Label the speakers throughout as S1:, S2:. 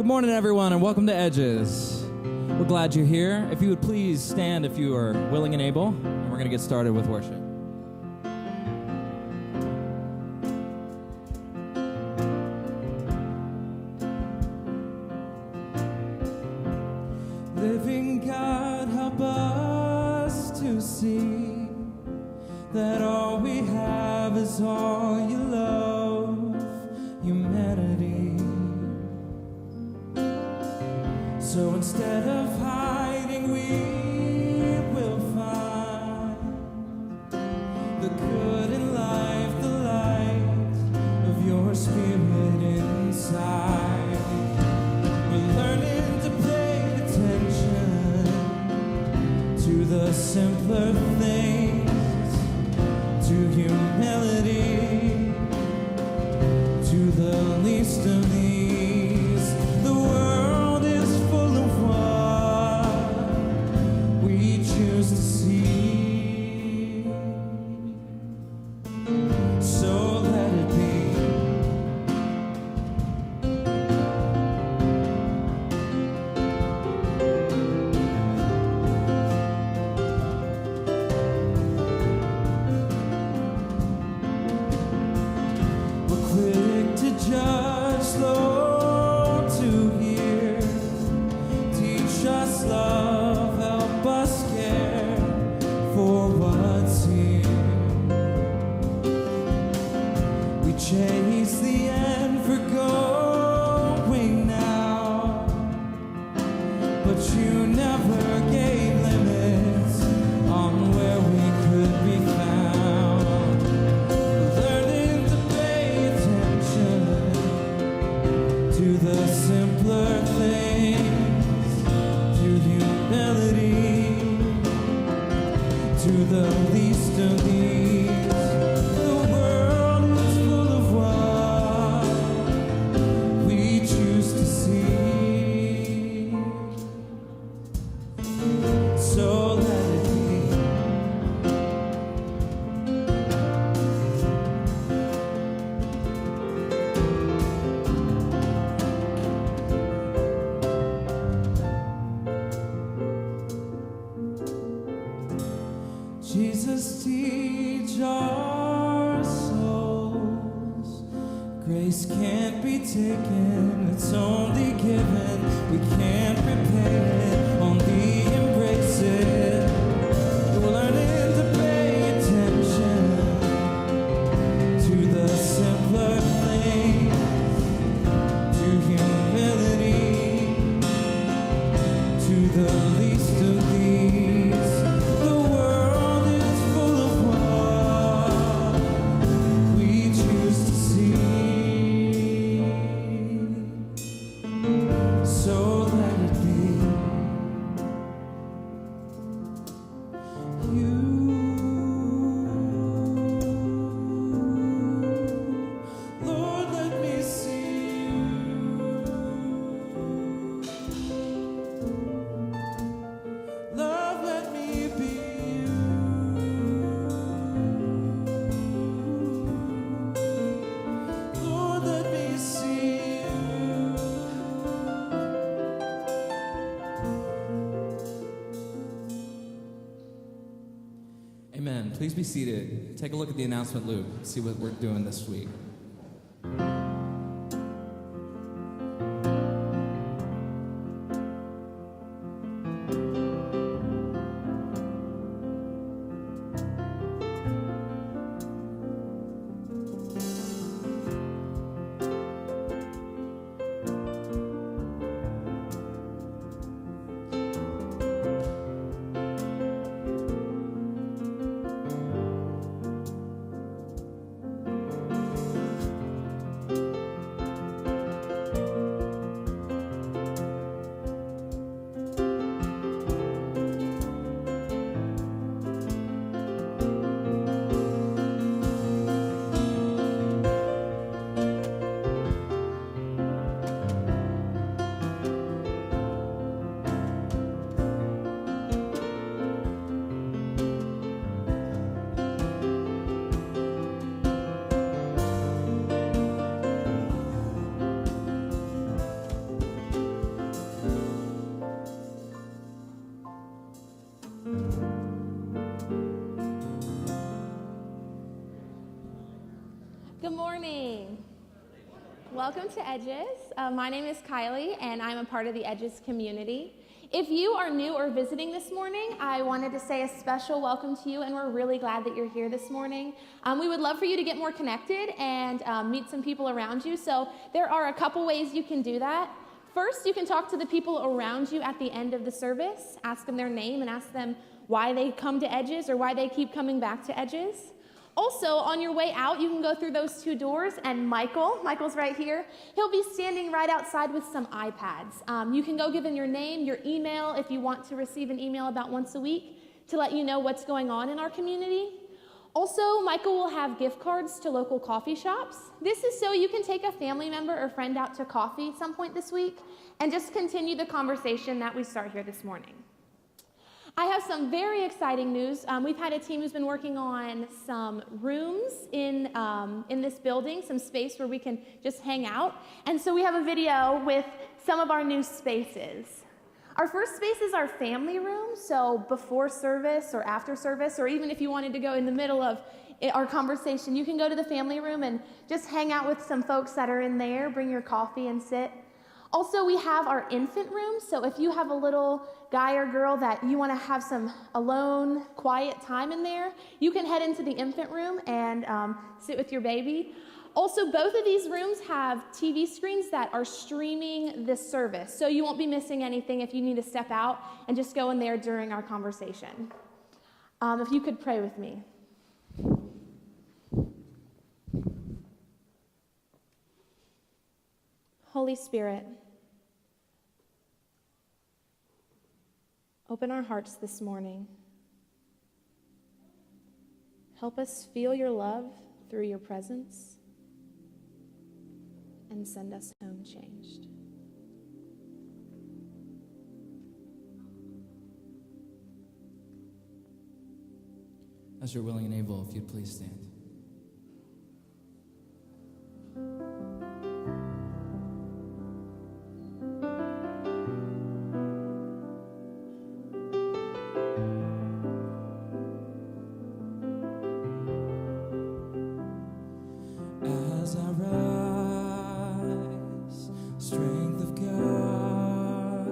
S1: Good morning, everyone, and welcome to Edges. We're glad you're here. If you would please stand if you are willing and able, and we're going to get started with worship. Living God, help us to see that all we have is all you love, humanity. So instead of hiding, we will find the good in life, the light of your spirit inside. We're learning to pay attention to the simpler things, to humility, to the least of these. The world is full of what we choose to see. So let it be. We're quick to judge, slow to hear. Teach us love, help us care for what's here. We chase the end for going now, but you never gave limits on where we could be found. Learning to pay attention to the simpler things, to humility, to the least of these. The world is full of what we choose to see. So let it be. Jesus, teach our souls. Grace can't be taken, it's only given. We can't repay it, only embrace it. We're learning to pay attention to the simpler things, to humility, to the least of these. The world is full of what we choose to see. So let it be. Lord, let me see you. Love, let me be you. Lord, let me see you. Amen. Please be seated. Take a look at the announcement loop. See what we're doing this week.
S2: Good morning. Welcome to Edges. My name is Kylie, and I'm a part of the Edges community. If you are new or visiting this morning, I wanted to say a special welcome to you, and we're really glad that you're here this morning. We would love for you to get more connected and meet some people around you. So there are a couple ways you can do that. First, you can talk to the people around you at the end of the service, ask them their name, and ask them why they come to Edges or why they keep coming back to Edges. Also, on your way out, you can go through those two doors, and Michael's right here. He'll be standing right outside with some iPads. You can go give him your name, your email, if you want to receive an email about once a week to let you know what's going on in our community. Also, Michael will have gift cards to local coffee shops. This is so you can take a family member or friend out to coffee some point this week and just continue the conversation that we start here this morning. I have some very exciting news. We've had a team who's been working on some rooms in this building, some space where we can just hang out. And so we have a video with some of our new spaces. Our first space is our family room, so before service or after service, or even if you wanted to go in the middle of our conversation, you can go to the family room and just hang out with some folks that are in there, bring your coffee and sit. Also, we have our infant room, so if you have a little guy or girl that you want to have some alone, quiet time in there, you can head into the infant room and sit with your baby. Also, both of these rooms have TV screens that are streaming this service, so you won't be missing anything if you need to step out and just go in there during our conversation. If you could pray with me. Holy Spirit, open our hearts this morning. Help us feel your love through your presence and send us home changed.
S1: As you're willing and able, if you'd please stand. As I rise, strength of God,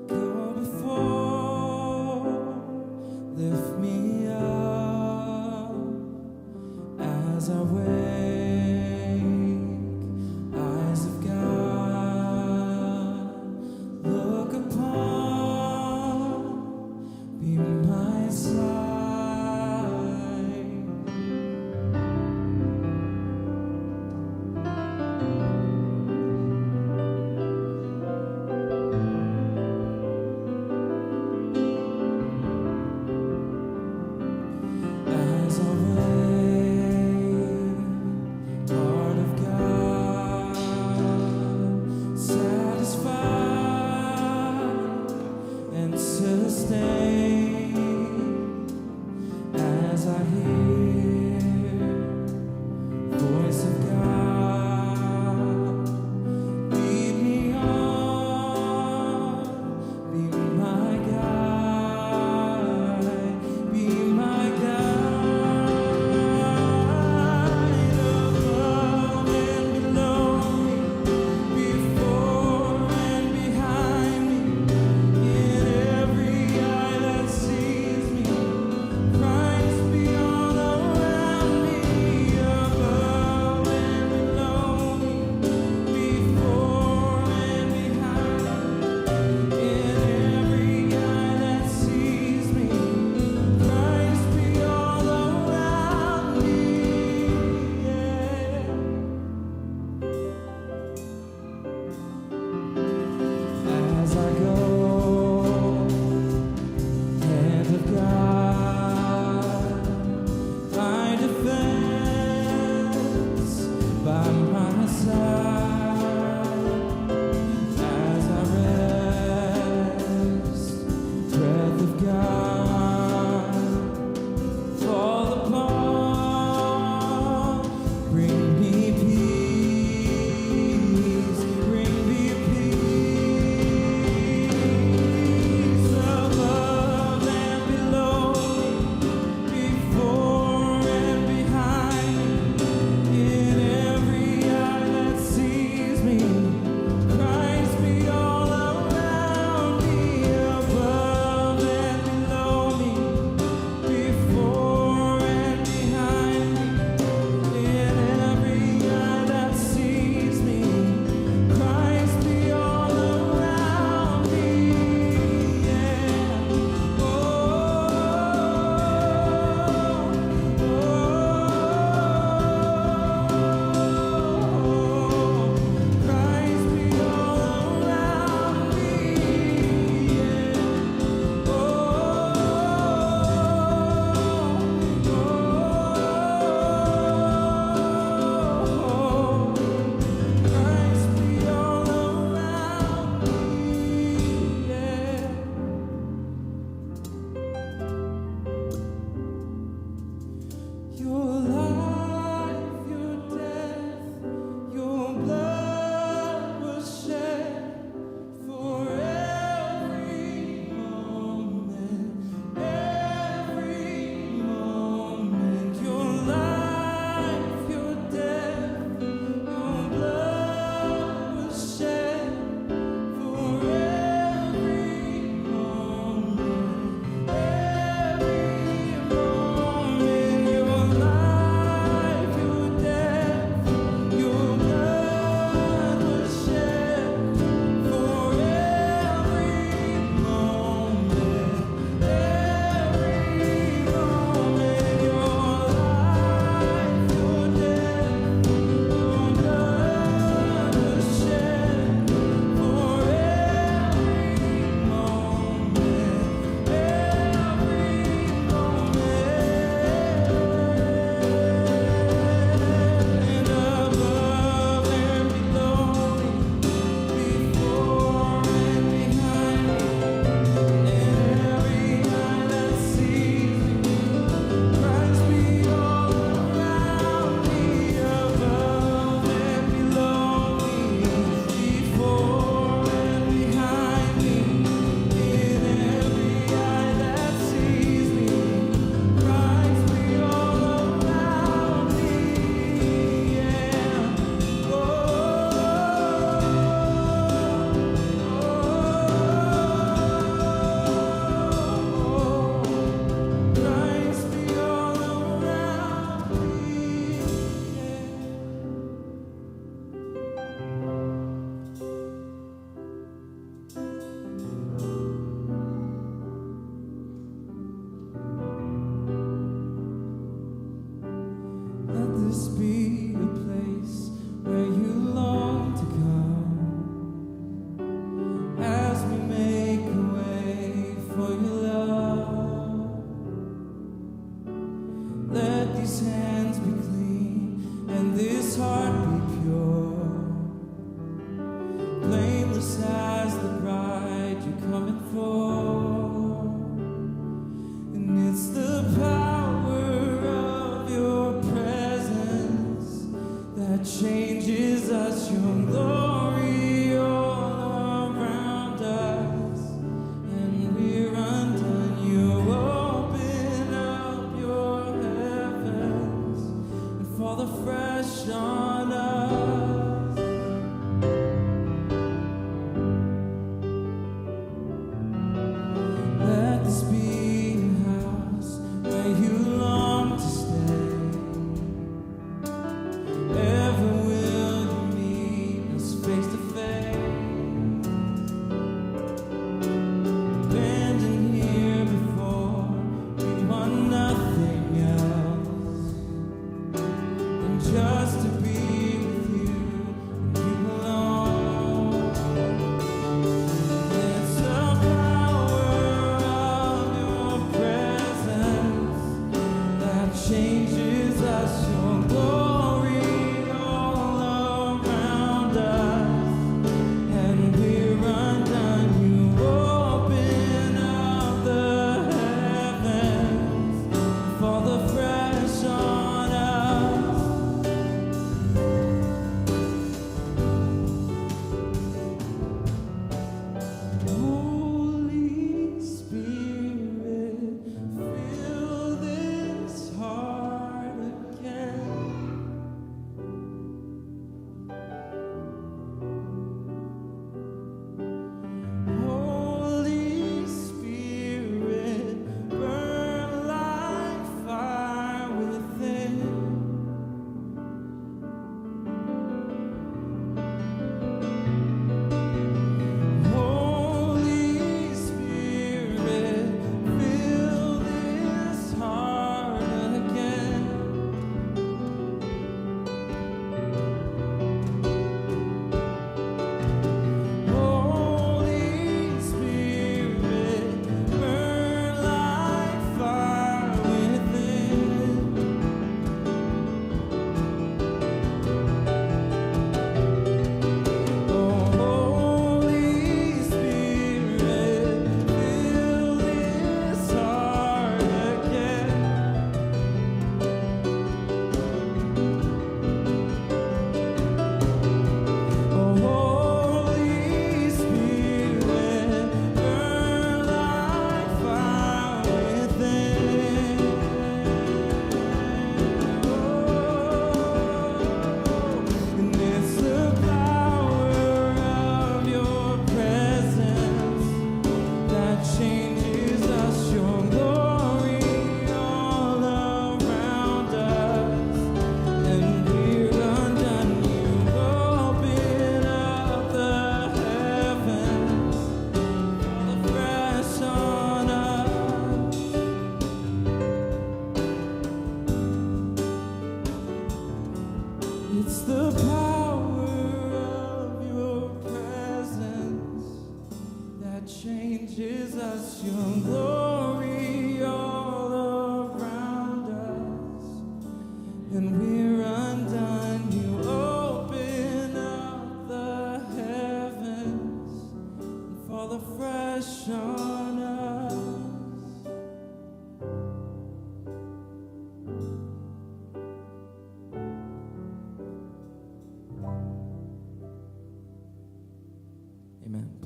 S1: go before, lift me up. As I wake, eyes of God, look upon, be my side.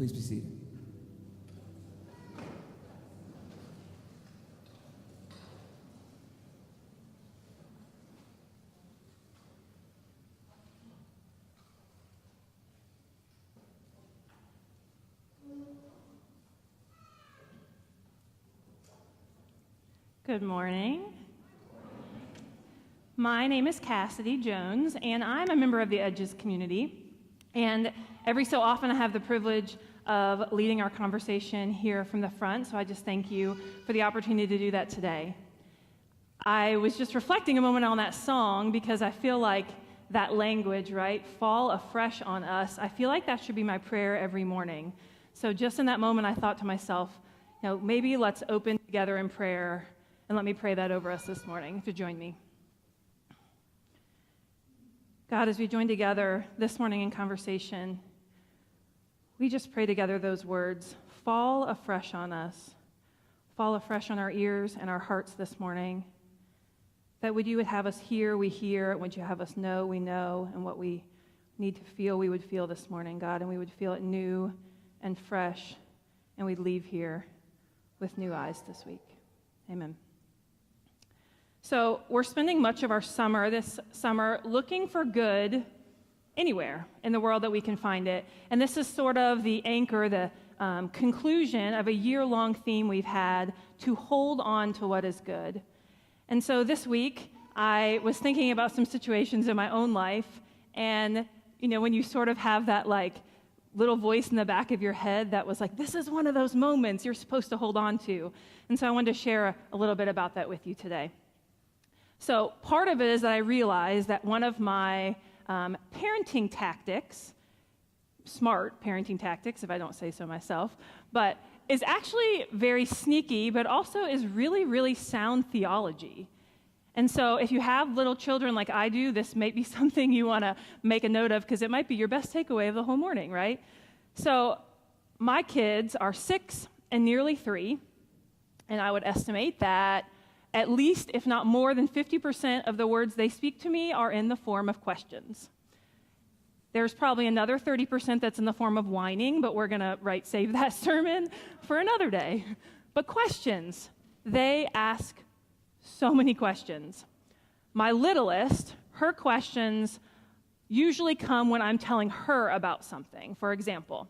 S1: Please be seated.
S3: Good morning. My name is Cassidy Jones, and I'm a member of the Edges community. And every so often I have the privilege of leading our conversation here from the front, so I just thank you for the opportunity to do that today. I was just reflecting a moment on that song because I feel like that language, right? Fall afresh on us. I feel like that should be my prayer every morning. So just in that moment, I thought to myself, maybe let's open together in prayer. And let me pray that over us this morning, if you join me. God, as we join together this morning in conversation, we just pray together those words, fall afresh on us, fall afresh on our ears and our hearts this morning, that what you would have us hear, we hear, what you have us know, we know, and what we need to feel, we would feel this morning, God, and we would feel it new and fresh, and we'd leave here with new eyes this week. Amen. So we're spending much of our this summer, looking for good anywhere in the world that we can find it. And this is sort of the anchor, the conclusion of a year-long theme we've had to hold on to what is good. And so this week, I was thinking about some situations in my own life. And, when you sort of have that little voice in the back of your head that was like, this is one of those moments you're supposed to hold on to. And so I wanted to share a little bit about that with you today. So part of it is that I realized that one of my parenting tactics, smart parenting tactics, if I don't say so myself, but is actually very sneaky, but also is really, really sound theology. And so if you have little children like I do, this may be something you want to make a note of because it might be your best takeaway of the whole morning, right? So my kids are 6 and nearly 3, and I would estimate that at least, if not more than 50% of the words they speak to me are in the form of questions. There's probably another 30% that's in the form of whining, but we're going to save that sermon for another day. But questions, they ask so many questions. My littlest, her questions usually come when I'm telling her about something. For example,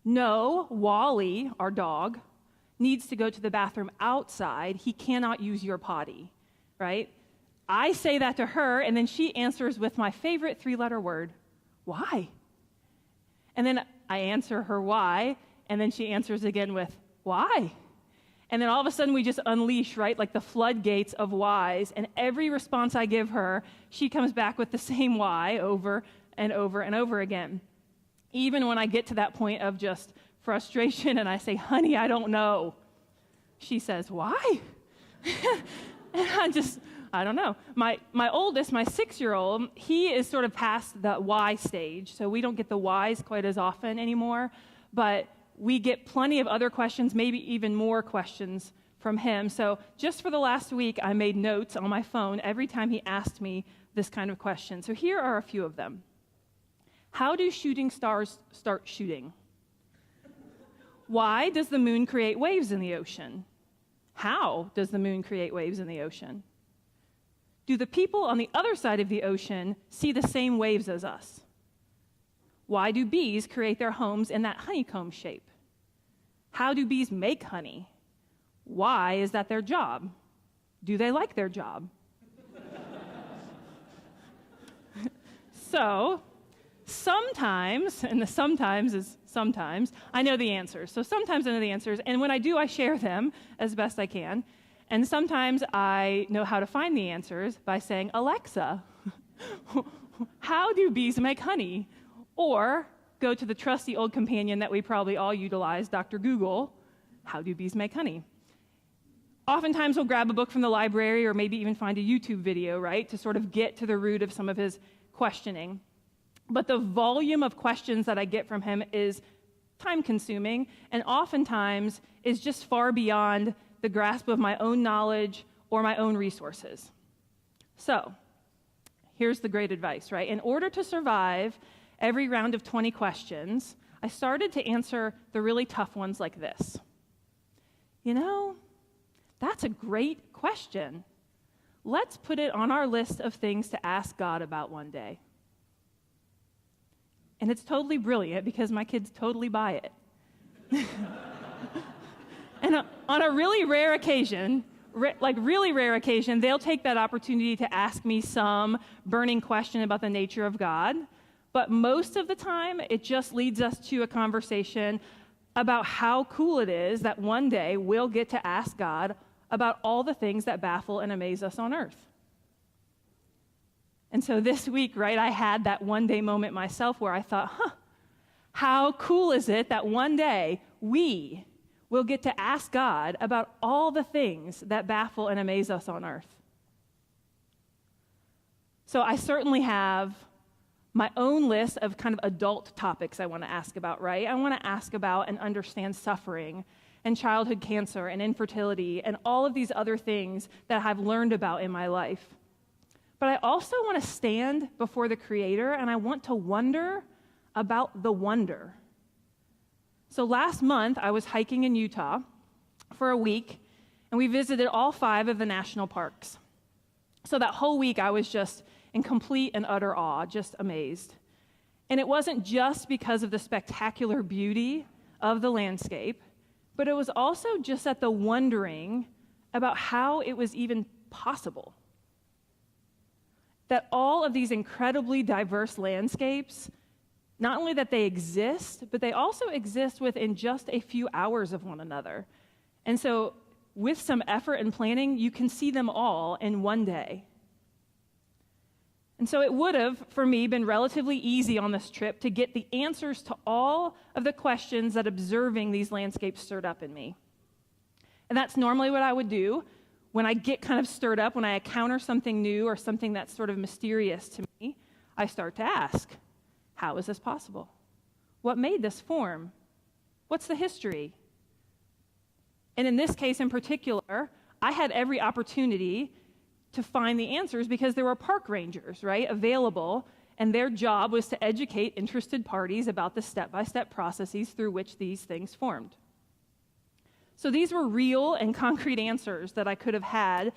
S3: no, Wally, our dog, needs to go to the bathroom outside. He cannot use your potty, right? I say that to her, and then she answers with my favorite 3-letter word, why? And then I answer her why, and then she answers again with, why? And then all of a sudden we just unleash, the floodgates of whys, and every response I give her, she comes back with the same why over and over and over again. Even when I get to that point of just frustration and I say, honey, I don't know, she says, why? And I don't know. My oldest, my 6-year-old, he is sort of past the why stage, so we don't get the whys quite as often anymore, but we get plenty of other questions, maybe even more questions from him. So just for the last week, I made notes on my phone every time he asked me this kind of question. So here are a few of them. How do shooting stars start shooting? Why does the moon create waves in the ocean? How does the moon create waves in the ocean? Do the people on the other side of the ocean see the same waves as us? Why do bees create their homes in that honeycomb shape? How do bees make honey? Why is that their job? Do they like their job? So, sometimes, and the sometimes is sometimes, I know the answers. So sometimes I know the answers, and when I do, I share them as best I can. And sometimes I know how to find the answers by saying, Alexa, how do bees make honey? Or go to the trusty old companion that we probably all utilize, Dr. Google, how do bees make honey? Oftentimes we'll grab a book from the library or maybe even find a YouTube video, right, to sort of get to the root of some of his questioning. But the volume of questions that I get from him is time-consuming and oftentimes is just far beyond the grasp of my own knowledge or my own resources. So, here's the great advice, right? In order to survive every round of 20 questions, I started to answer the really tough ones like this. That's a great question. Let's put it on our list of things to ask God about one day. And it's totally brilliant because my kids totally buy it. And on a really rare occasion, they'll take that opportunity to ask me some burning question about the nature of God. But most of the time, it just leads us to a conversation about how cool it is that one day we'll get to ask God about all the things that baffle and amaze us on earth. And so this week, I had that one day moment myself where I thought, how cool is it that one day we will get to ask God about all the things that baffle and amaze us on earth. So I certainly have my own list of kind of adult topics I want to ask about, right? I want to ask about and understand suffering and childhood cancer and infertility and all of these other things that I've learned about in my life. But I also want to stand before the Creator and I want to wonder about the wonder. So last month, I was hiking in Utah for a week, and we visited all 5 of the national parks. So that whole week, I was just in complete and utter awe, just amazed. And it wasn't just because of the spectacular beauty of the landscape, but it was also just at the wondering about how it was even possible. That all of these incredibly diverse landscapes, not only that they exist, but they also exist within just a few hours of one another. And so with some effort and planning, you can see them all in one day. And so it would have, for me, been relatively easy on this trip to get the answers to all of the questions that observing these landscapes stirred up in me. And that's normally what I would do when I get kind of stirred up, when I encounter something new or something that's sort of mysterious to me. I start to ask, how is this possible? What made this form? What's the history? And in this case in particular, I had every opportunity to find the answers because there were park rangers, available, and their job was to educate interested parties about the step-by-step processes through which these things formed. So these were real and concrete answers that I could have had,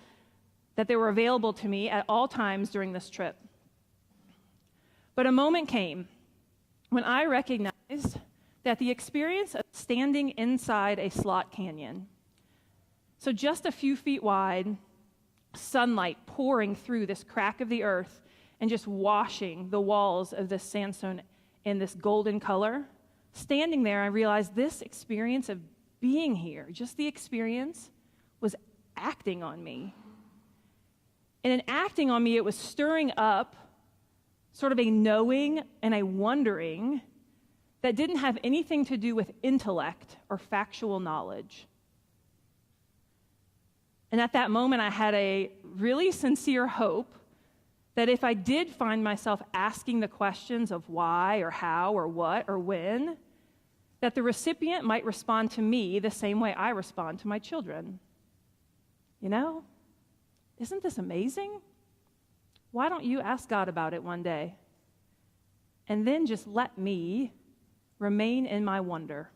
S3: that they were available to me at all times during this trip. But a moment came when I recognized that the experience of standing inside a slot canyon, so just a few feet wide, sunlight pouring through this crack of the earth and just washing the walls of this sandstone in this golden color, standing there, I realized this experience of being here, just the experience, was acting on me. And in acting on me, it was stirring up sort of a knowing and a wondering that didn't have anything to do with intellect or factual knowledge. And at that moment, I had a really sincere hope that if I did find myself asking the questions of why or how or what or when, that the recipient might respond to me the same way I respond to my children. Isn't this amazing? Why don't you ask God about it one day? And then just let me remain in my wonder.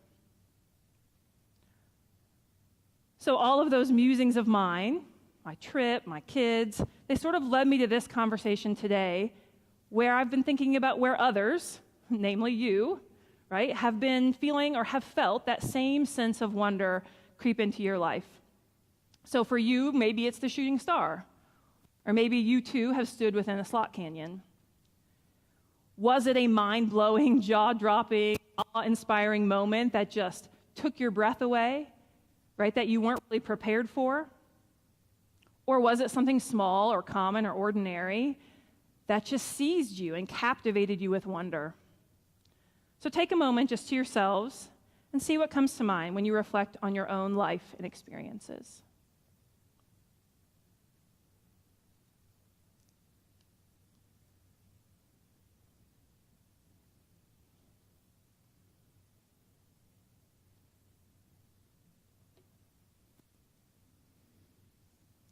S3: So all of those musings of mine, my trip, my kids, they sort of led me to this conversation today where I've been thinking about where others, namely you, have been feeling or have felt that same sense of wonder creep into your life. So for you, maybe it's the shooting star, or maybe you too have stood within a slot canyon. Was it a mind-blowing, jaw-dropping, awe-inspiring moment that just took your breath away? That you weren't really prepared for? Or was it something small or common or ordinary that just seized you and captivated you with wonder? So take a moment just to yourselves and see what comes to mind when you reflect on your own life and experiences.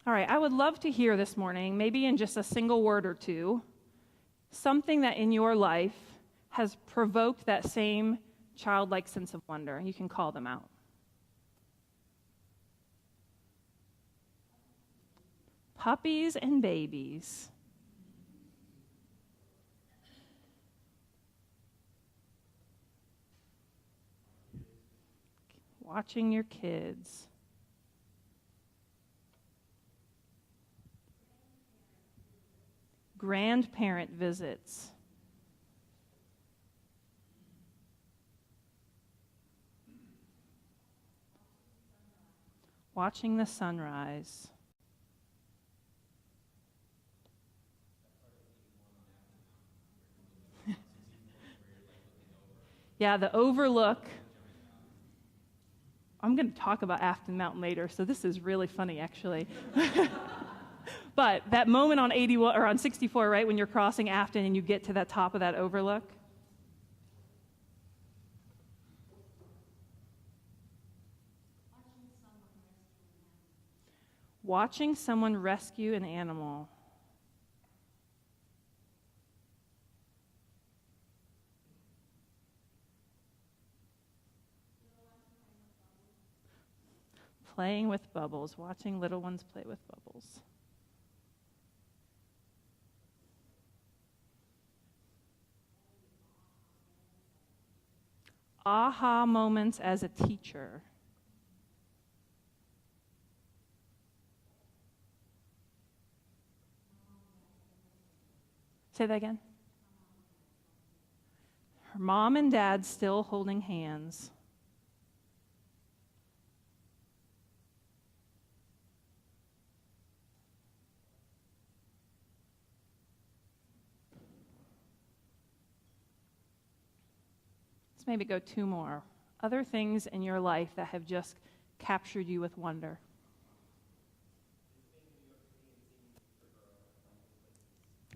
S3: All right, I would love to hear this morning, maybe in just a single word or two, something that in your life has provoked that same childlike sense of wonder. You can call them out. Puppies and babies. Watching your kids. Grandparent visits. Watching the sunrise. Yeah, the overlook. I'm going to talk about Afton Mountain later, so this is really funny, actually. But that moment on 81 or on 64, right, when you're crossing Afton and you get to the top of that overlook. Watching someone rescue an animal. Playing with bubbles, watching little ones play with bubbles. Aha moments as a teacher. Say that again. Her mom and dad still holding hands. Let's maybe go two more. Other things in your life that have just captured you with wonder.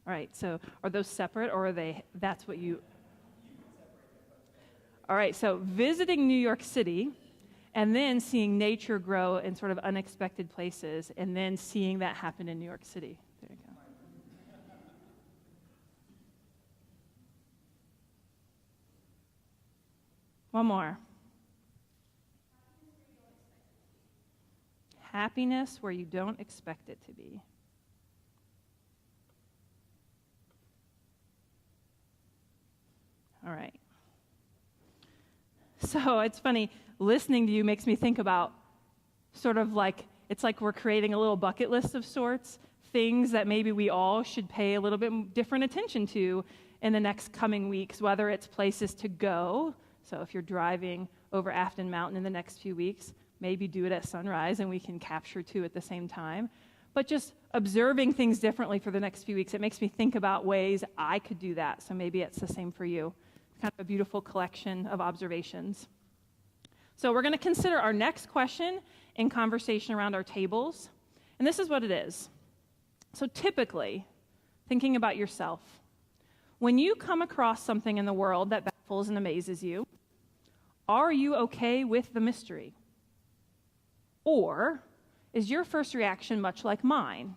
S3: All right, so are those separate or are they, that's what you... All right, so visiting New York City and then seeing nature grow in sort of unexpected places and then seeing that happen in New York City. There you go. One more. Happiness where you don't expect it to be. All right. So it's funny, listening to you makes me think about sort of like, it's like we're creating a little bucket list of sorts, things that maybe we all should pay a little bit different attention to in the next coming weeks, whether it's places to go. So if you're driving over Afton Mountain in the next few weeks, maybe do it at sunrise and we can capture two at the same time. But just observing things differently for the next few weeks, it makes me think about ways I could do that. So maybe it's the same for you. Kind of a beautiful collection of observations. So we're going to consider our next question in conversation around our tables. And this is what it is. So typically, thinking about yourself, when you come across something in the world that baffles and amazes you, are you okay with the mystery? Or is your first reaction much like mine?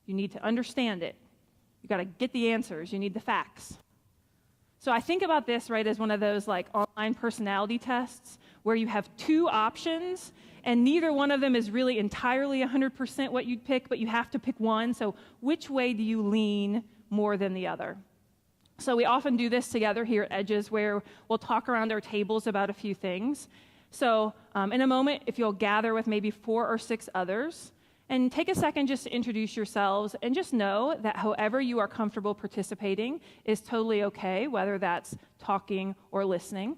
S3: You need to understand it. You got to get the answers. You need the facts. So I think about this, right, as one of those like online personality tests where you have two options and neither one of them is really entirely 100% what you'd pick, but you have to pick one. So which way do you lean more than the other? So we often do this together here at Edges where we'll talk around our tables about a few things. So in a moment, if you'll gather with maybe 4 or 6 others, and take a second just to introduce yourselves and just know that however you are comfortable participating is totally okay, whether that's talking or listening.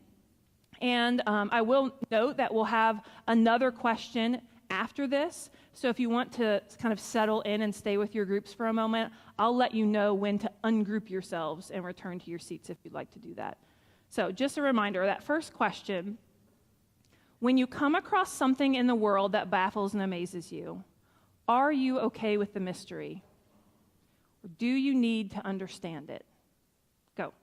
S3: And I will note that we'll have another question after this. So if you want to kind of settle in and stay with your groups for a moment, I'll let you know when to ungroup yourselves and return to your seats if you'd like to do that. So just a reminder, that first question, when you come across something in the world that baffles and amazes you, are you okay with the mystery? Or do you need to understand it? Go.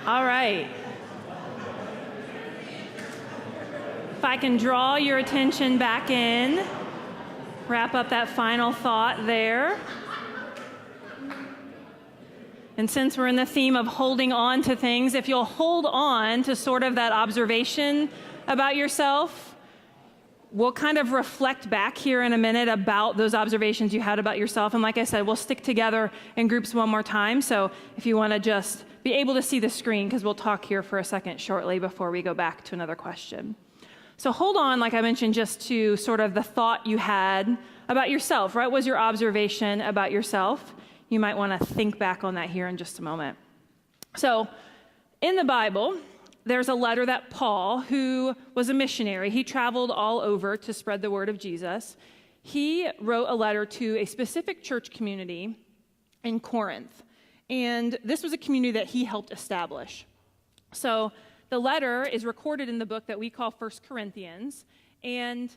S3: All right. If I can draw your attention back in, wrap up that final thought there. And since we're in the theme of holding on to things, if you'll hold on to sort of that observation about yourself, we'll kind of reflect back here in a minute about those observations you had about yourself. And like I said, we'll stick together in groups one more time. So if you want to just be able to see the screen, because we'll talk here for a second shortly before we go back to another question. So hold on, like I mentioned, just to sort of the thought you had about yourself, right? What was your observation about yourself? You might want to think back on that here in just a moment. So in the Bible, there's a letter that Paul, who was a missionary, he traveled all over to spread the word of Jesus. He wrote a letter to a specific church community in Corinth. And this was a community that he helped establish. So the letter is recorded in the book that we call 1 Corinthians. And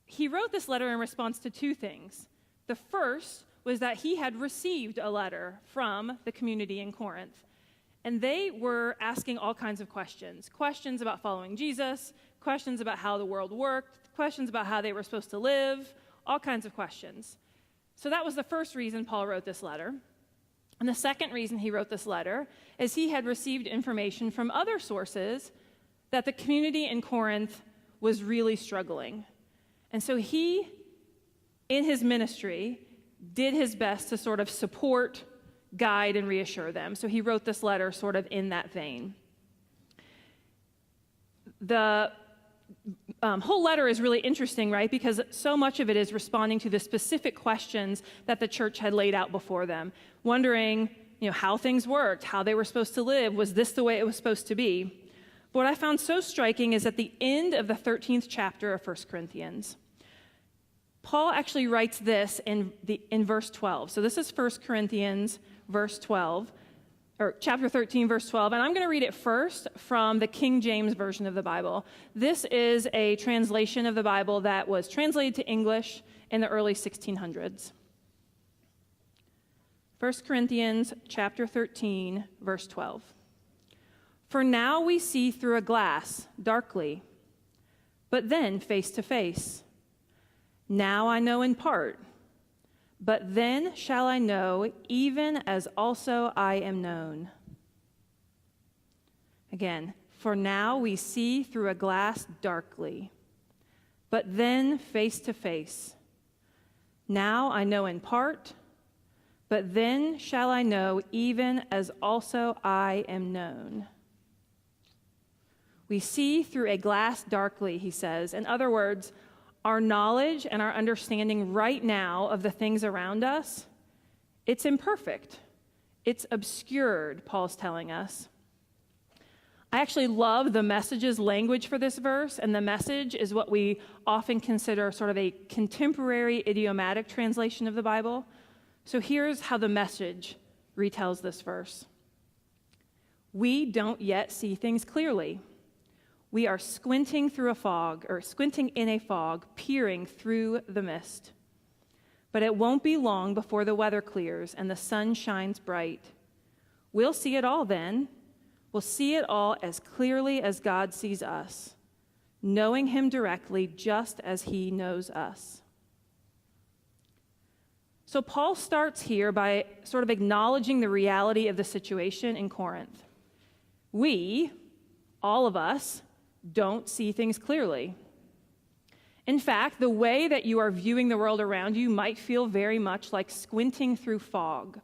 S3: he wrote this letter in response to two things. The first was that he had received a letter from the community in Corinth. And they were asking all kinds of questions. Questions about following Jesus, questions about how the world worked, questions about how they were supposed to live, all kinds of questions. So that was the first reason Paul wrote this letter. And the second reason he wrote this letter is he had received information from other sources that the community in Corinth was really struggling. And so he, in his ministry, did his best to sort of support, guide, and reassure them. So he wrote this letter sort of in that vein. The whole letter is really interesting, right? Because so much of it is responding to the specific questions that the church had laid out before them, wondering, how things worked, how they were supposed to live. Was this the way it was supposed to be? But what I found so striking is at the end of the 13th chapter of 1 Corinthians, Paul actually writes this in verse 12. So this is 1 Corinthians verse 12, or chapter 13, verse 12. And I'm going to read it first from the King James Version of the Bible. This is a translation of the Bible that was translated to English in the early 1600s. 1 Corinthians chapter 13, verse 12. For now we see through a glass, darkly, but then face to face. Now I know in part, but then shall I know, even as also I am known. Again, for now we see through a glass darkly, but then face to face. Now I know in part, but then shall I know, even as also I am known. We see through a glass darkly, he says. In other words, our knowledge and our understanding right now of the things around us, it's imperfect. It's obscured, Paul's telling us. I actually love the Message's language for this verse, and the Message is what we often consider sort of a contemporary idiomatic translation of the Bible. So here's how the Message retells this verse. We don't yet see things clearly. We are squinting in a fog, peering through the mist. But it won't be long before the weather clears and the sun shines bright. We'll see it all then. We'll see it all as clearly as God sees us, knowing him directly just as he knows us. So Paul starts here by sort of acknowledging the reality of the situation in Corinth. We, all of us, don't see things clearly. In fact, the way that you are viewing the world around you might feel very much like squinting through fog.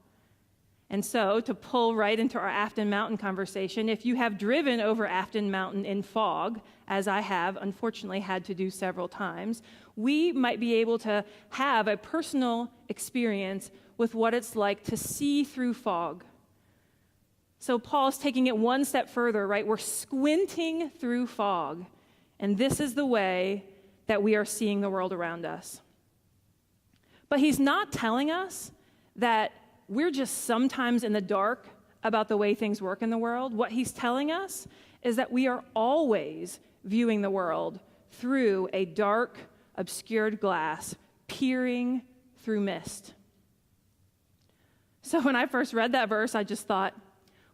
S3: And so, to pull right into our Afton Mountain conversation, if you have driven over Afton Mountain in fog, as I have unfortunately had to do several times, we might be able to have a personal experience with what it's like to see through fog. So Paul's taking it one step further, right? We're squinting through fog, and this is the way that we are seeing the world around us. But he's not telling us that we're just sometimes in the dark about the way things work in the world. What he's telling us is that we are always viewing the world through a dark, obscured glass, peering through mist. So when I first read that verse, I just thought,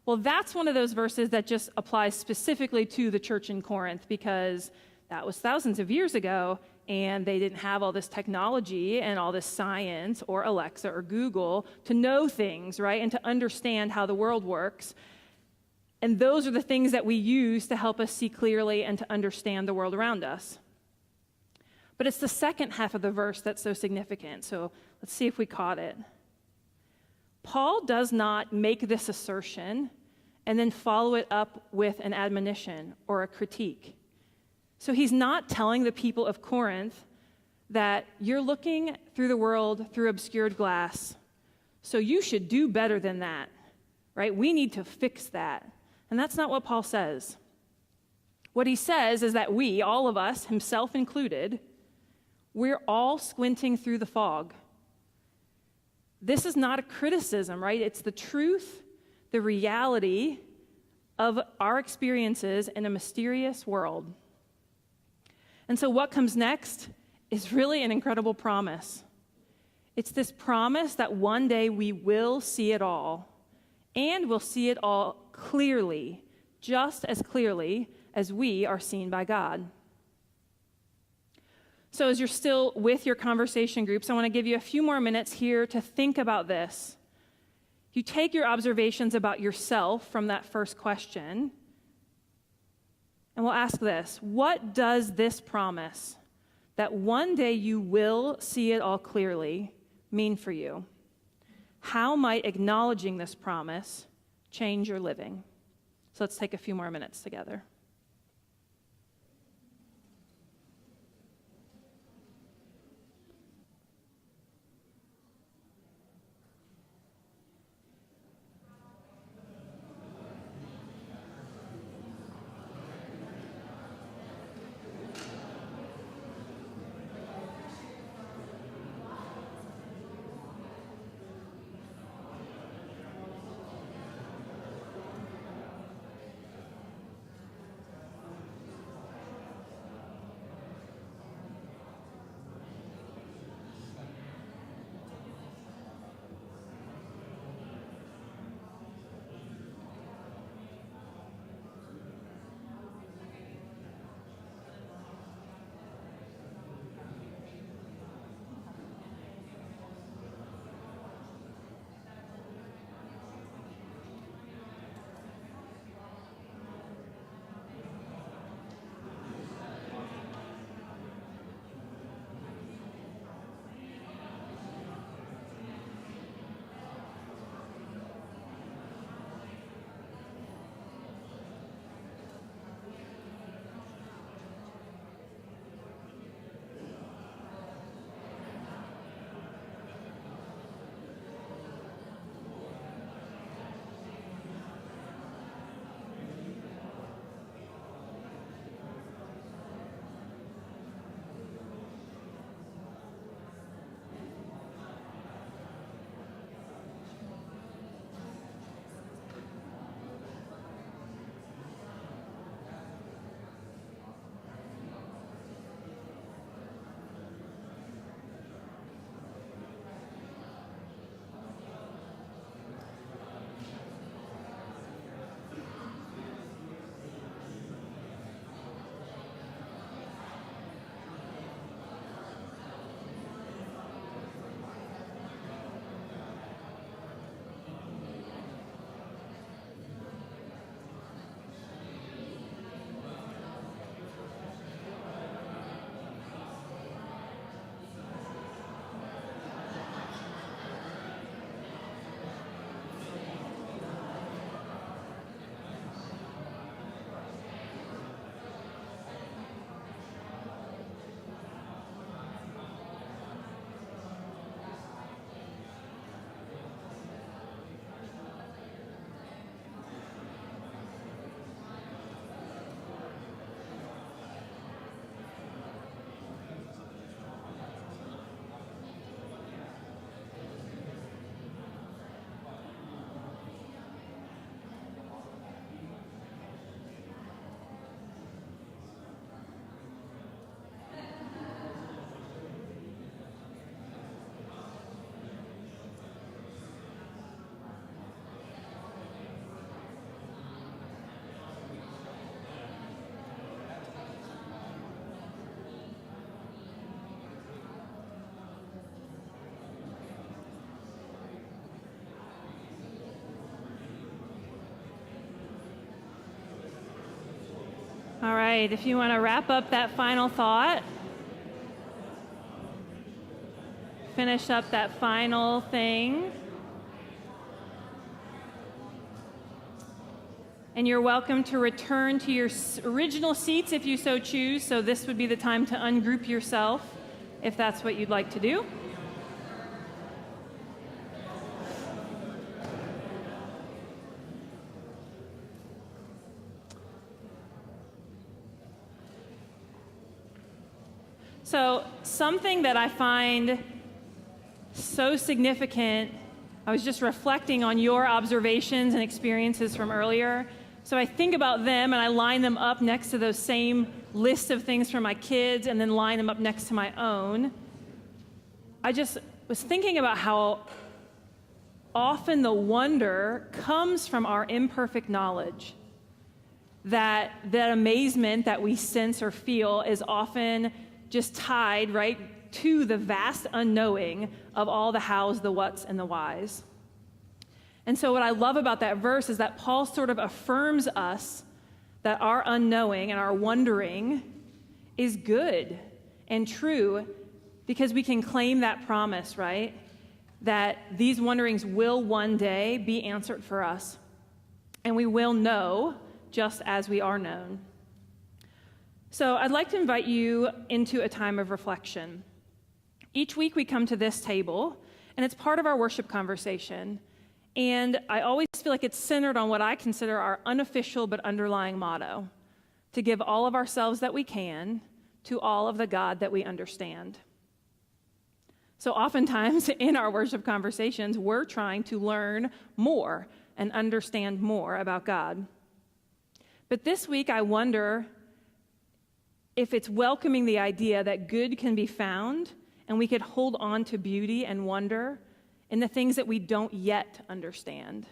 S3: Well, that's one of those verses that just applies specifically to the church in Corinth, because that was thousands of years ago, and they didn't have all this technology and all this science or Alexa or Google to know things, right, and to understand how the world works. And those are the things that we use to help us see clearly and to understand the world around us. But it's the second half of the verse that's so significant. So let's see if we caught it. Paul does not make this assertion and then follow it up with an admonition or a critique. So he's not telling the people of Corinth that you're looking through the world through obscured glass, so you should do better than that, right? We need to fix that. And that's not what Paul says. What he says is that we, all of us, himself included, we're all squinting through the fog. This is not a criticism, right? It's the truth, the reality of our experiences in a mysterious world. And so what comes next is really an incredible promise. It's this promise that one day we will see it all, and we'll see it all clearly, just as clearly as we are seen by God. So as you're still with your conversation groups, I want to give you a few more minutes here to think about this. You take your observations about yourself from that first question, and we'll ask this: what does this promise, that one day you will see it all clearly, mean for you? How might acknowledging this promise change your living? So let's take a few more minutes together. All right, if you want to wrap up that final thought, finish up that final thing. And you're welcome to return to your original seats if you so choose. So this would be the time to ungroup yourself if that's what you'd like to do. So something that I find so significant, I was just reflecting on your observations and experiences from earlier. So I think about them and I line them up next to those same lists of things for my kids and then line them up next to my own. I just was thinking about how often the wonder comes from our imperfect knowledge. That amazement that we sense or feel is often just tied right to the vast unknowing of all the hows, the whats, and the whys. And so what I love about that verse is that Paul sort of affirms us that our unknowing and our wondering is good and true because we can claim that promise, right? That these wonderings will one day be answered for us, and we will know just as we are known. So I'd like to invite you into a time of reflection. Each week we come to this table, and it's part of our worship conversation. And I always feel like it's centered on what I consider our unofficial but underlying motto, to give all of ourselves that we can to all of the God that we understand. So oftentimes in our worship conversations, we're trying to learn more and understand more about God. But this week I wonder if it's welcoming the idea that good can be found and we could hold on to beauty and wonder in the things that we don't yet understand.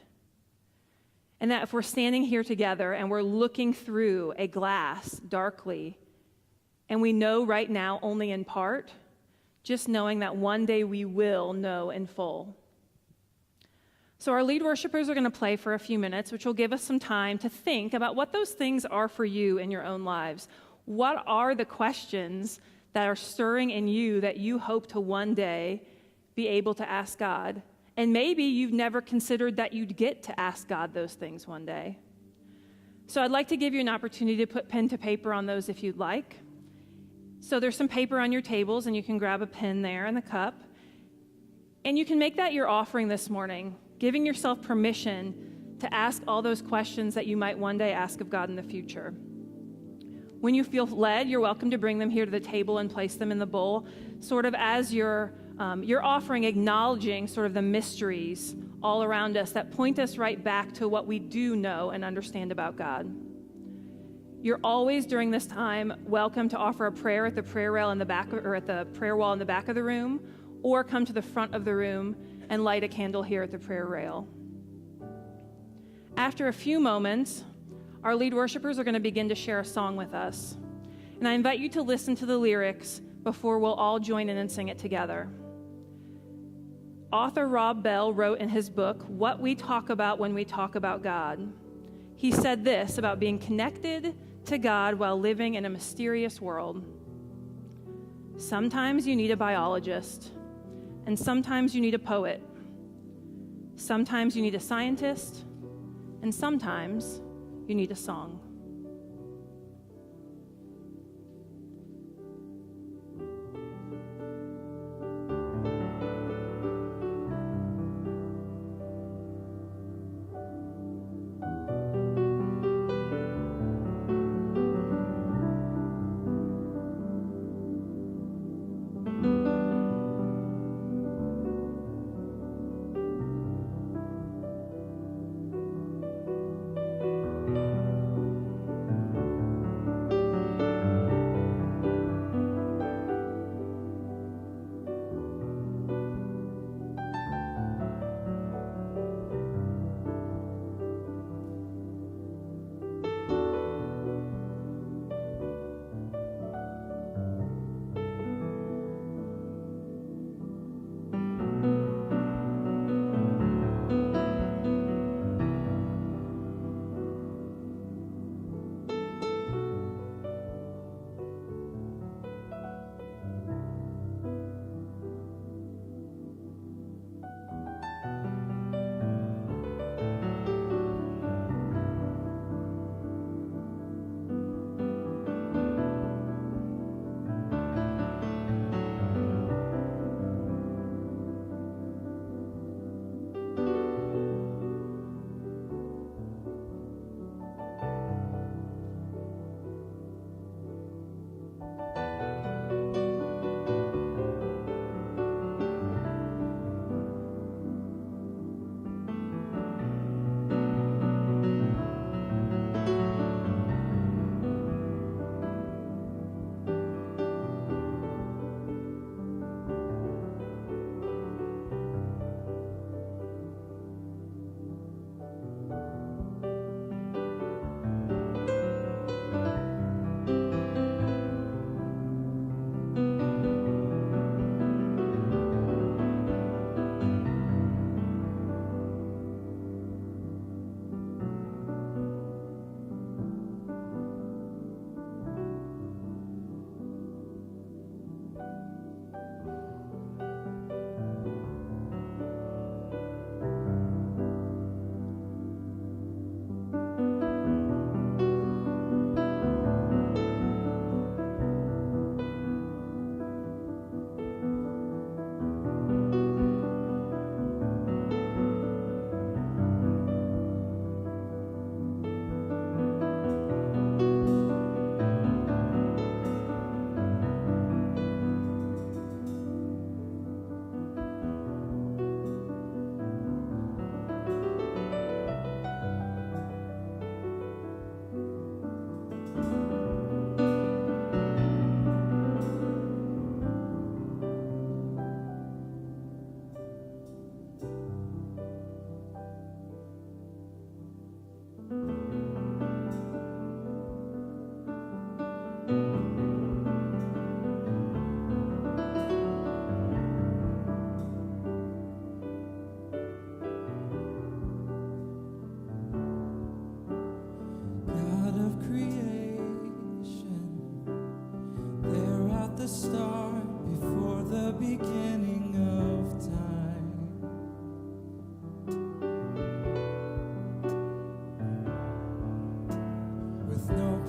S3: And that if we're standing here together and we're looking through a glass darkly, and we know right now only in part, just knowing that one day we will know in full. So our lead worshipers are going to play for a few minutes, which will give us some time to think about what those things are for you in your own lives. What are the questions that are stirring in you that you hope to one day be able to ask God? And maybe you've never considered that you'd get to ask God those things one day. So I'd like to give you an opportunity to put pen to paper on those if you'd like. So there's some paper on your tables, and you can grab a pen there and the cup. And you can make that your offering this morning, giving yourself permission to ask all those questions that you might one day ask of God in the future. When you feel led, you're welcome to bring them here to the table and place them in the bowl, sort of as your offering, acknowledging sort of the mysteries all around us that point us right back to what we do know and understand about God. You're always, during this time, welcome to offer a prayer at the prayer rail in the back, or at the prayer wall in the back of the room, or come to the front of the room and light a candle here at the prayer rail. After a few moments, our lead worshipers are going to begin to share a song with us. And I invite you to listen to the lyrics before we'll all join in and sing it together. Author Rob Bell wrote in his book, What We Talk About When We Talk About God. He said this about being connected to God while living in a mysterious world. Sometimes you need a biologist, and sometimes you need a poet. Sometimes you need a scientist, and sometimes you need a song.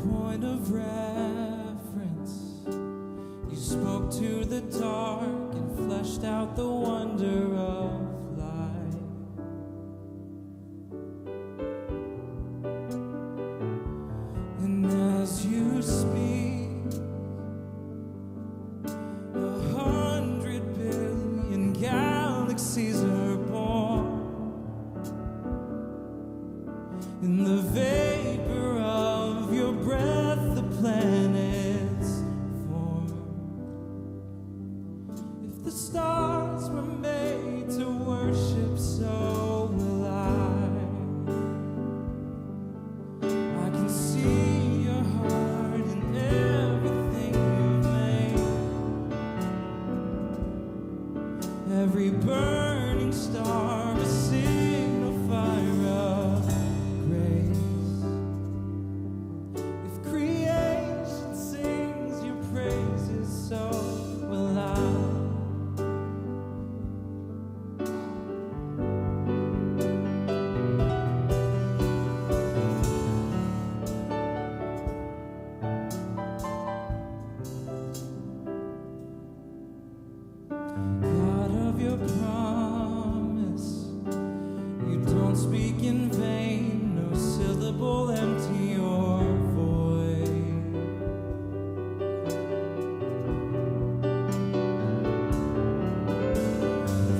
S1: point of reference. You spoke to the dark and fleshed out the wonder of life. And as you speak, 100 billion galaxies are born. In the vapor of your breath, the planets form. If the stars were made to worship, so will I. I can see your heart in everything you've made. Every burning star, a signal fire of grace. If creation sings your praises, so will I. God of your promise, you don't speak in vain, no syllable empty or void.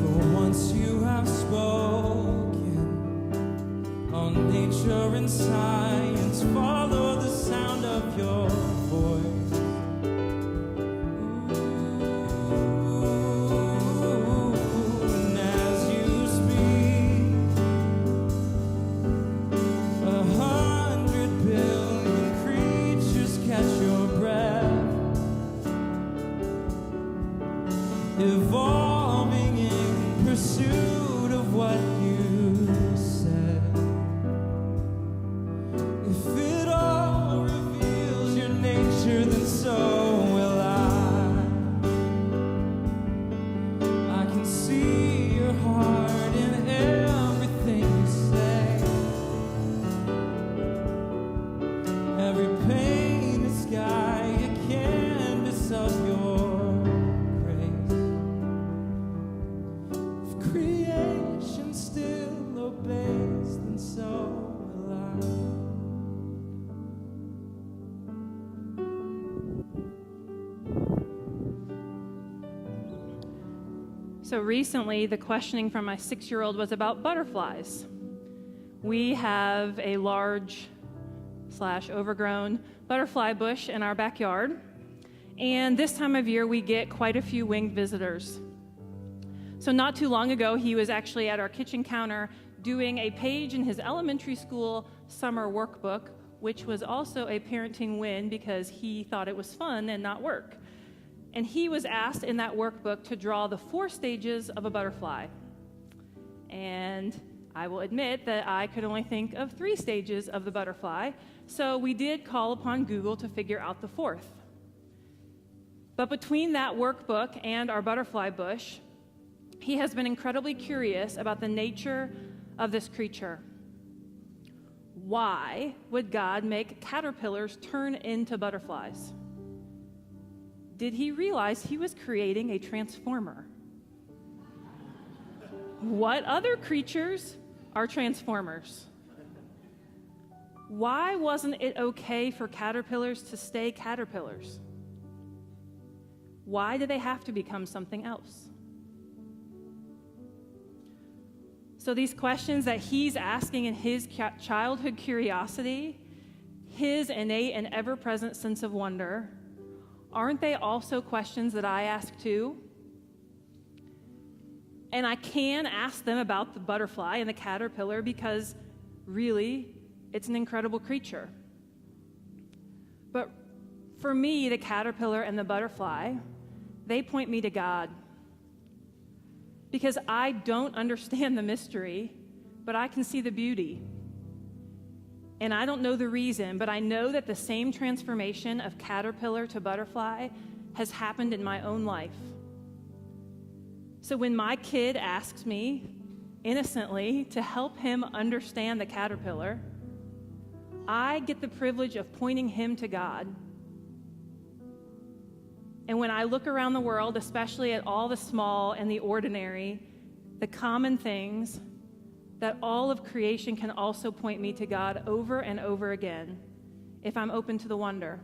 S1: For once you have spoken, all nature and science follow the sound of your voice. And as you speak, 100 billion creatures catch your breath, evolving in pursuit of what you said. If it all reveals your nature, then so will I. I can see your heart in everything you say. Every painted sky, a canvas of your grace. If creation still obeys, then so will I.
S3: So recently, the questioning from my 6-year-old was about butterflies. We have a large / overgrown butterfly bush in our backyard, and this time of year we get quite a few winged visitors. So not too long ago, he was actually at our kitchen counter doing a page in his elementary school summer workbook, which was also a parenting win because he thought it was fun and not work. And he was asked in that workbook to draw the 4 stages of a butterfly. And I will admit that I could only think of 3 stages of the butterfly, so we did call upon Google to figure out the 4th. But between that workbook and our butterfly bush, he has been incredibly curious about the nature of this creature. Why would God make caterpillars turn into butterflies? Did he realize he was creating a transformer? What other creatures are transformers? Why wasn't it okay for caterpillars to stay caterpillars? Why do they have to become something else? So these questions that he's asking in his childhood curiosity, his innate and ever-present sense of wonder, aren't they also questions that I ask too? And I can ask them about the butterfly and the caterpillar because really, it's an incredible creature. But for me, the caterpillar and the butterfly, they point me to God. Because I don't understand the mystery, but I can see the beauty. And I don't know the reason, but I know that the same transformation of caterpillar to butterfly has happened in my own life. So when my kid asks me innocently to help him understand the caterpillar, I get the privilege of pointing him to God. And when I look around the world, especially at all the small and the ordinary, the common things, that all of creation can also point me to God over and over again if I'm open to the wonder.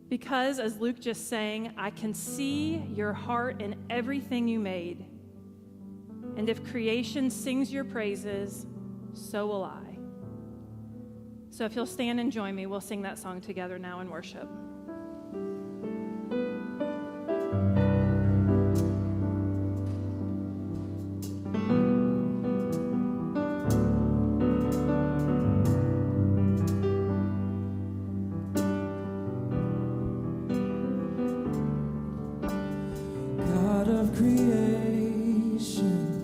S3: Because, as Luke just sang, I can see your heart in everything you made. And if creation sings your praises, so will I. So if you'll stand and join me, we'll sing that song together now in worship.
S1: God of creation,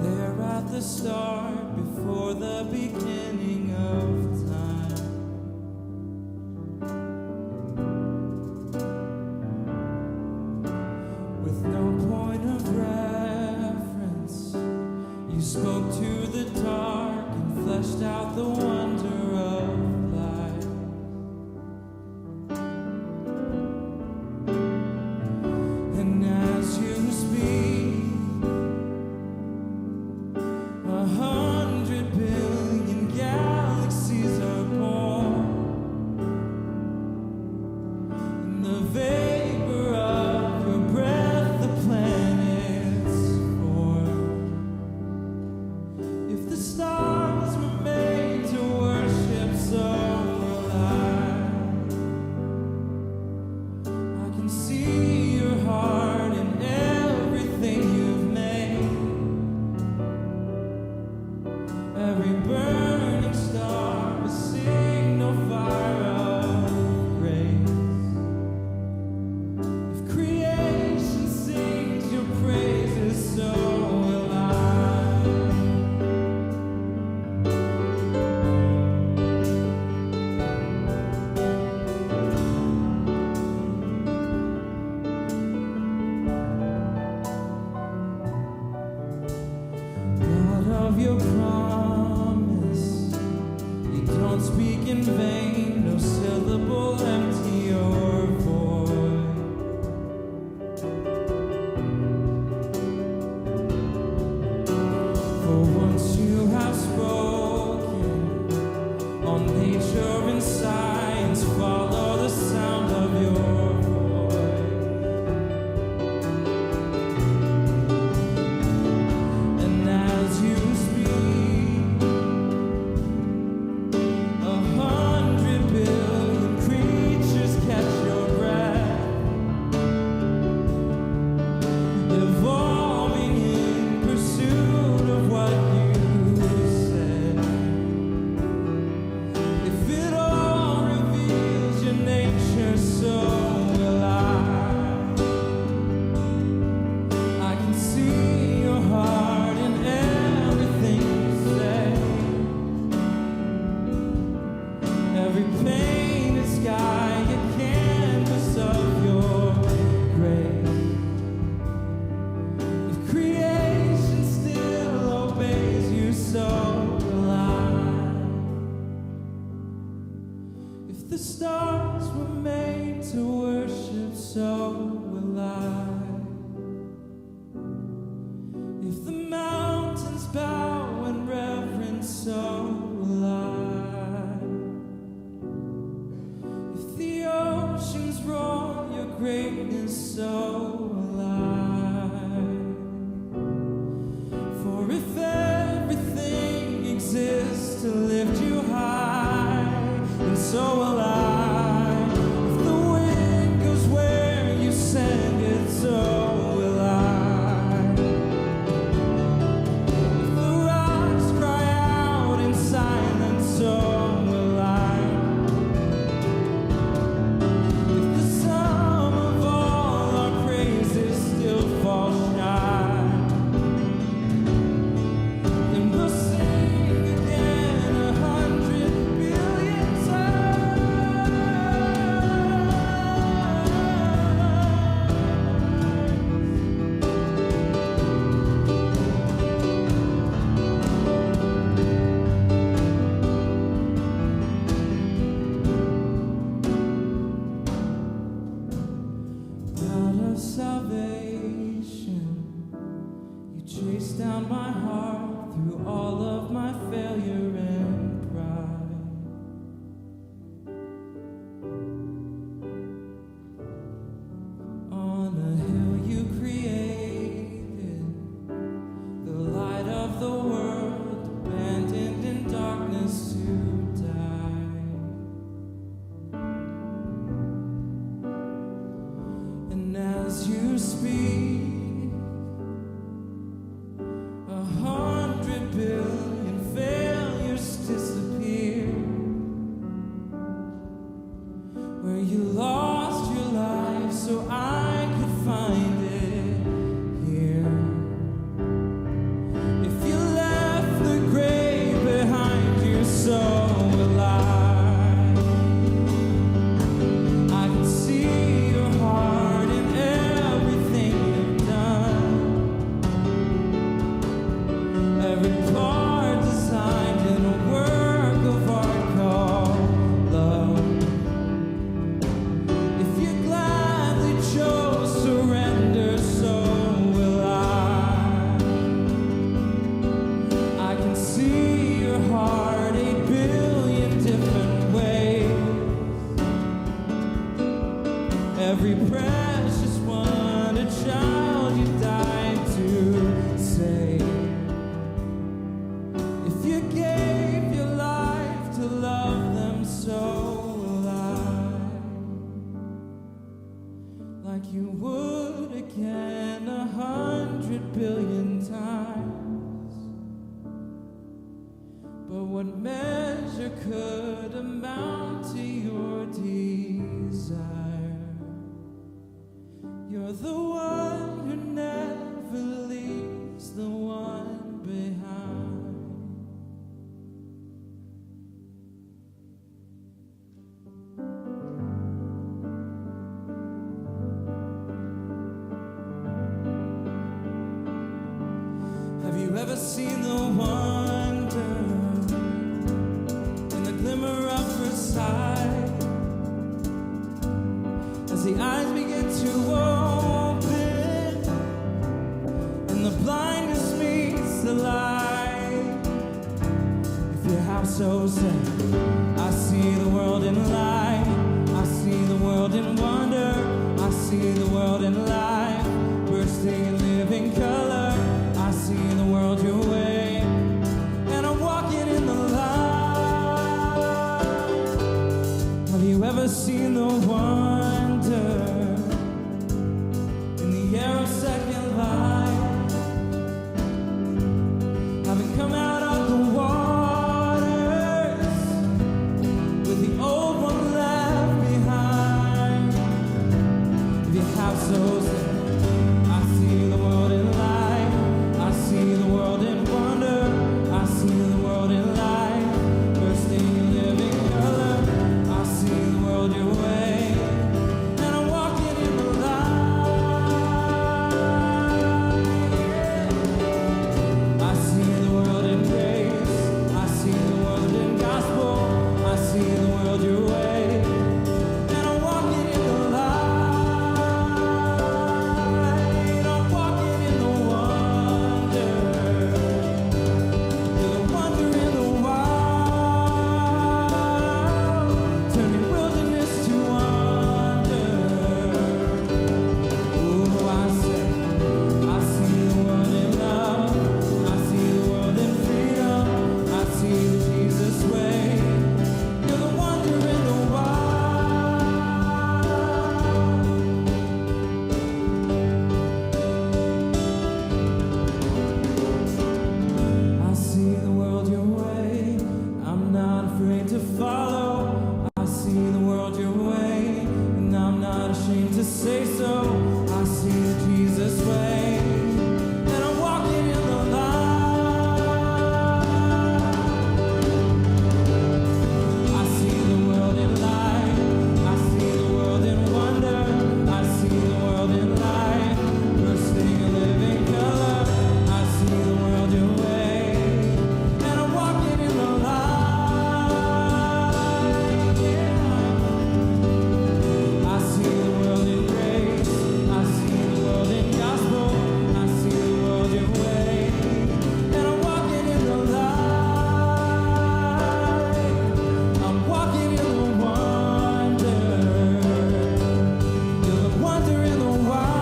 S1: there at the start, before the beginning of time. With no point of reference, you spoke to the dark and fleshed out the wonder of life. And as you speak, 100 billion galaxies are born, in the vapor of your breath the planets form. If the stars were made to worship, so will I can see your heart in everything you've made. Every burning star, a signal fire of grace. If creation sings your praises, so will I. God of your promise, you don't speak in vain, no syllable empty or void. For once you have spoken, all nature and science follow the sound of your voice. And as you speak, 100 billion creatures catch your breath, evolving in pursuit of what you said. If it all reveals your nature, so will I. I can see your heart in everything you say. Every painted sky, a canvas of your grace. If creation still obeys you, so will I. If the stars were made to worship, so will I. If the mountains bow in reverence, so will I. If the oceans roar your greatness, so will I. For if everything exists to lift you high, then so will I. If the wind goes where you send it, so will I. If the rocks cry out in silence, so will I. If the sum of all our praises still falls short, then we'll sing again 100 billion times. What measure could amount to your desire? You're the one who never leaves the one behind. Have you ever seen the wonder in the glimmer of her sight? As the eyes begin to open and the blindness meets the light. If your house so set, I see the world in light. I see the world in wonder. I see the world in life, bursting in living color. I see the world your way, and I'm walking in the light. Have you ever seen the wonder in the air of second life? Having come out of the waters with the old one left behind. If your house owes it, I see the world in light. I see the world in wonder. I see the world in light, bursting in living color. I see the world your way, and I'm walking in the light. I see the world in grace. I see the world in gospel. I see the world your way, and I'm walking in the light. I'm walking in the wonder. You're the wonder in the wild, turning wilderness to wonder. Ooh, I say, I see the world in love. I see the world in freedom. I see the Jesus way. You're the wonder in the wild. I see the world your way. I'm not afraid to follow. I see the world your way, and I'm not ashamed to say so. I see the Jesus way, and I'm walking in the light. I see the world in light. I see the world in wonder. I see the world in light, bursting in living color. I see the world your way, and I'm walking in the light. Yeah. I see the world in grace. I see the world in gospel. I see the world your way, and I'm walking in the light. I'm walking in the wonder. You're the wonder in the wild,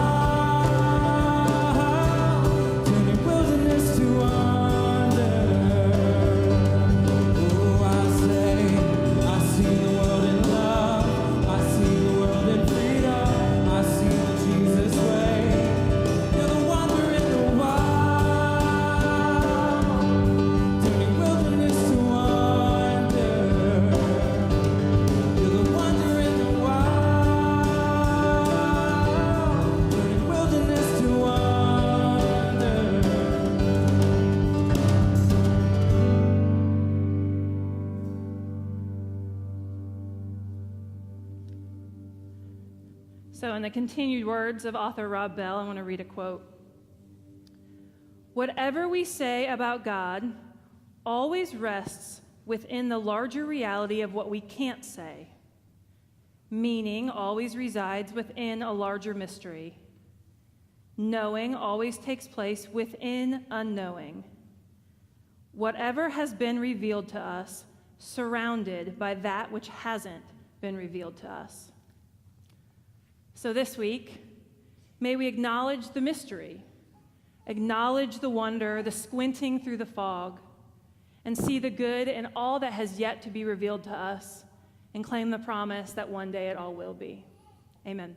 S1: turning wilderness to wonder. Oh, I say, I see the world in love. I see the world in freedom. I see the Jesus way. You're the wonder in the wild, turning wilderness to wonder. You're the wonder in the wild, turning wilderness to wonder.
S3: So, in the continued words of author Rob Bell, I want to read a quote. Whatever we say about God always rests within the larger reality of what we can't say. Meaning always resides within a larger mystery. Knowing always takes place within unknowing. Whatever has been revealed to us, surrounded by that which hasn't been revealed to us. So this week, may we acknowledge the mystery, acknowledge the wonder, the squinting through the fog, and see the good in all that has yet to be revealed to us, and claim the promise that one day it all will be. Amen.